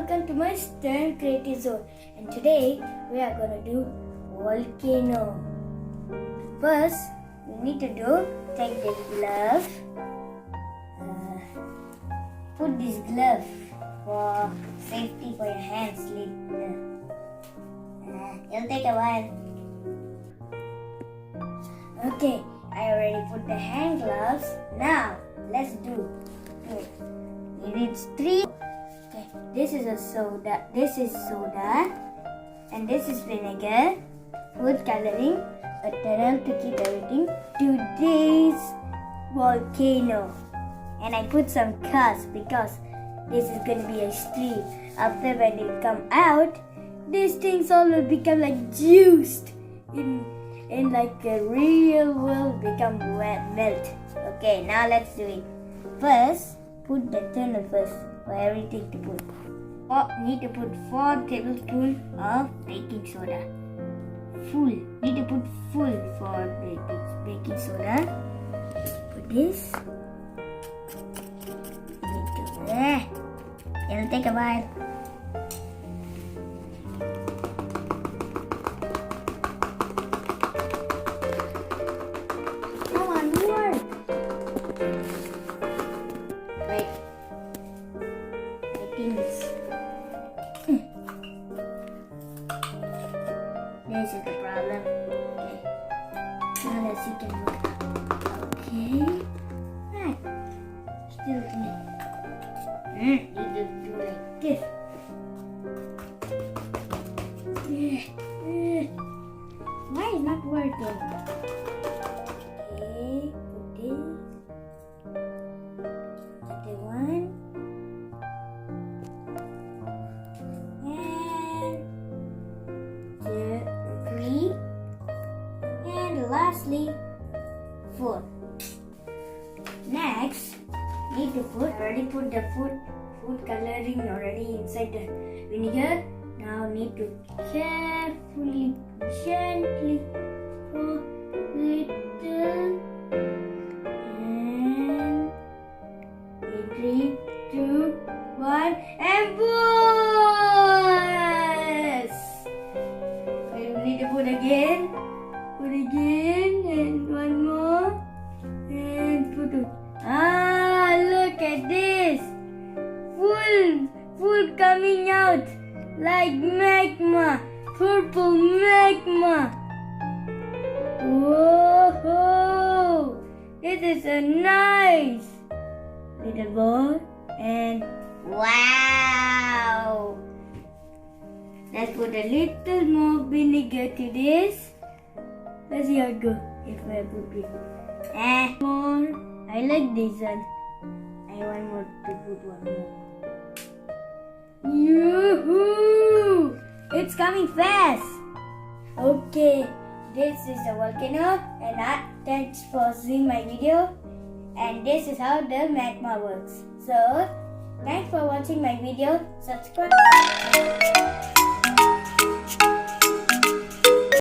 welcome to my Stern Creative Zone. And today we are gonna do volcano. First, we need to take this glove. Put this glove for safety for your hands. It'll take a while. Okay, I already put the hand gloves. Now let's do it. It needs 3. Okay, this is soda, and this is vinegar, food coloring, a tunnel to keep everything. Today's volcano, and I put some cars because this is gonna be a stream. After when it come out, these things all will become like juiced in like a real world become melt. Okay, now let's do it. First, put the tunnel first for everything to put. Need to put 4 tablespoons of baking soda. Full. Need to put full for baking soda. Put this. It'll take a while. Come on, more. Wait. I think this is the problem. Okay. Now let's see can work. Okay. Right. Still clean. Need to do like this. Why is not working? Okay, put this. The one. And 3. And lastly 4. Next, need to already put the food coloring already inside the vinegar. Now need to carefully, gently pour little, and 3, 2, 1, and buzz! We need to put again, and one more, and put it. Look at this! Full coming out like magma, purple magma. Whoa! This is a nice little ball, and wow! Let's put a little more vinegar to this. Let's see how it goes. If I put it more, I like this one. I want more to put one more. Yoo-hoo! It's coming fast. Okay, this is the volcano, and thanks for seeing my video. And this is how the magma works. So, thanks for watching my video. Subscribe.